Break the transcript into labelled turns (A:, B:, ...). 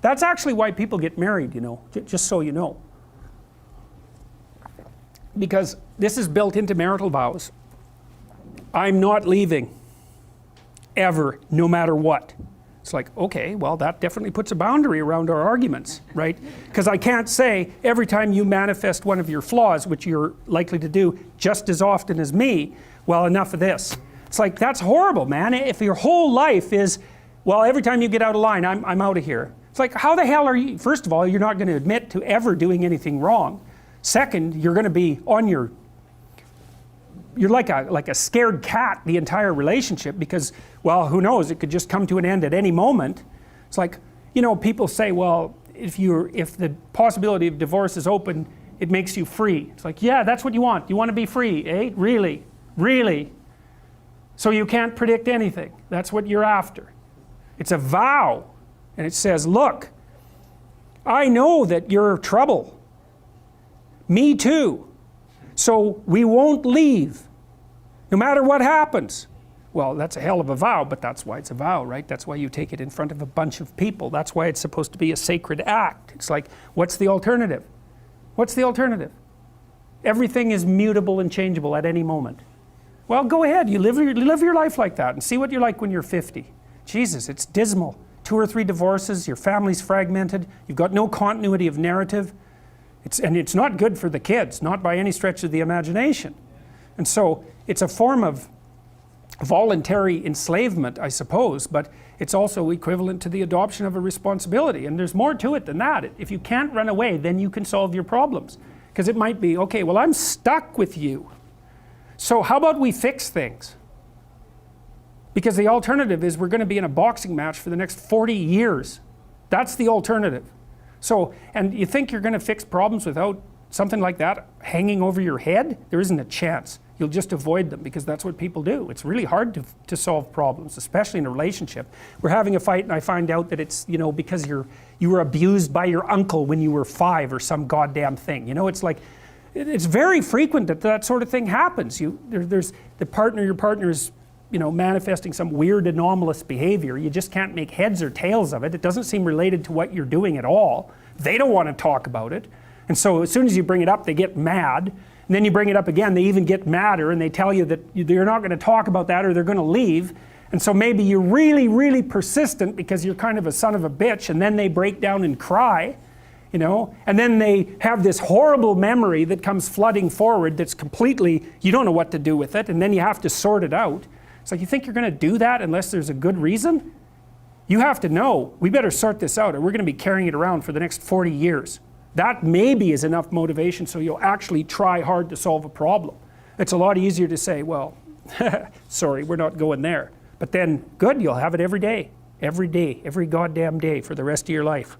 A: That's actually why people get married, you know, just so you know. Because this is built into marital vows. I'm not leaving. Ever, no matter what. It's like, okay, well, that definitely puts a boundary around our arguments, right? Because I can't say every time you manifest one of your flaws, which you're likely to do just as often as me, well, enough of this. It's like, that's horrible, man. If your whole life is, well, every time you get out of line, I'm out of here. It's like, how the hell are you? First of all, you're not going to admit to ever doing anything wrong. Second, you're going to be on your, you're like a scared cat the entire relationship because, well, who knows, it could just come to an end at any moment. It's like, you know, people say, well, if the possibility of divorce is open, it makes you free. It's like, yeah, that's what you want. You want to be free, eh? Really? Really? So you can't predict anything. That's what you're after. It's a vow. And it says, look, I know that you're trouble. Me too. So we won't leave, no matter what happens. Well, that's a hell of a vow, but that's why it's a vow, right? That's why you take it in front of a bunch of people. That's why it's supposed to be a sacred act. It's like, what's the alternative? What's the alternative? Everything is mutable and changeable at any moment. Well, go ahead, you live your life like that and see what you're like when you're 50. Jesus, it's dismal. 2 or 3 divorces, your family's fragmented, you've got no continuity of narrative. And it's not good for the kids, not by any stretch of the imagination. And so it's a form of voluntary enslavement, I suppose, but it's also equivalent to the adoption of a responsibility. And there's more to it than that. If you can't run away, then you can solve your problems. Because it might be, okay, well, I'm stuck with you. So how about we fix things? Because the alternative is we're going to be in a boxing match for the next 40 years. That's the alternative. So, and you think you're going to fix problems without something like that hanging over your head? There isn't a chance. You'll just avoid them because that's what people do. It's really hard to solve problems, especially in a relationship. We're having a fight and I find out that it's, you know, because you were abused by your uncle when you were 5 or some goddamn thing. You know, it's like, it's very frequent that that sort of thing happens. There's your partner is, you know, manifesting some weird anomalous behavior. You just can't make heads or tails of it. It doesn't seem related to what you're doing at all. They don't want to talk about it. And so as soon as you bring it up, they get mad. And then you bring it up again, they even get madder and they tell you that you're not going to talk about that or they're going to leave. And so maybe you're really, really persistent because you're kind of a son of a bitch, and then they break down and cry, you know, and then they have this horrible memory that comes flooding forward that's completely, you don't know what to do with it, and then you have to sort it out. It's like, you think you're going to do that unless there's a good reason? You have to know, we better sort this out or we're going to be carrying it around for the next 40 years. That maybe is enough motivation so you'll actually try hard to solve a problem. It's a lot easier to say, well, sorry, we're not going there. But then, good, you'll have it every day, every goddamn day for the rest of your life.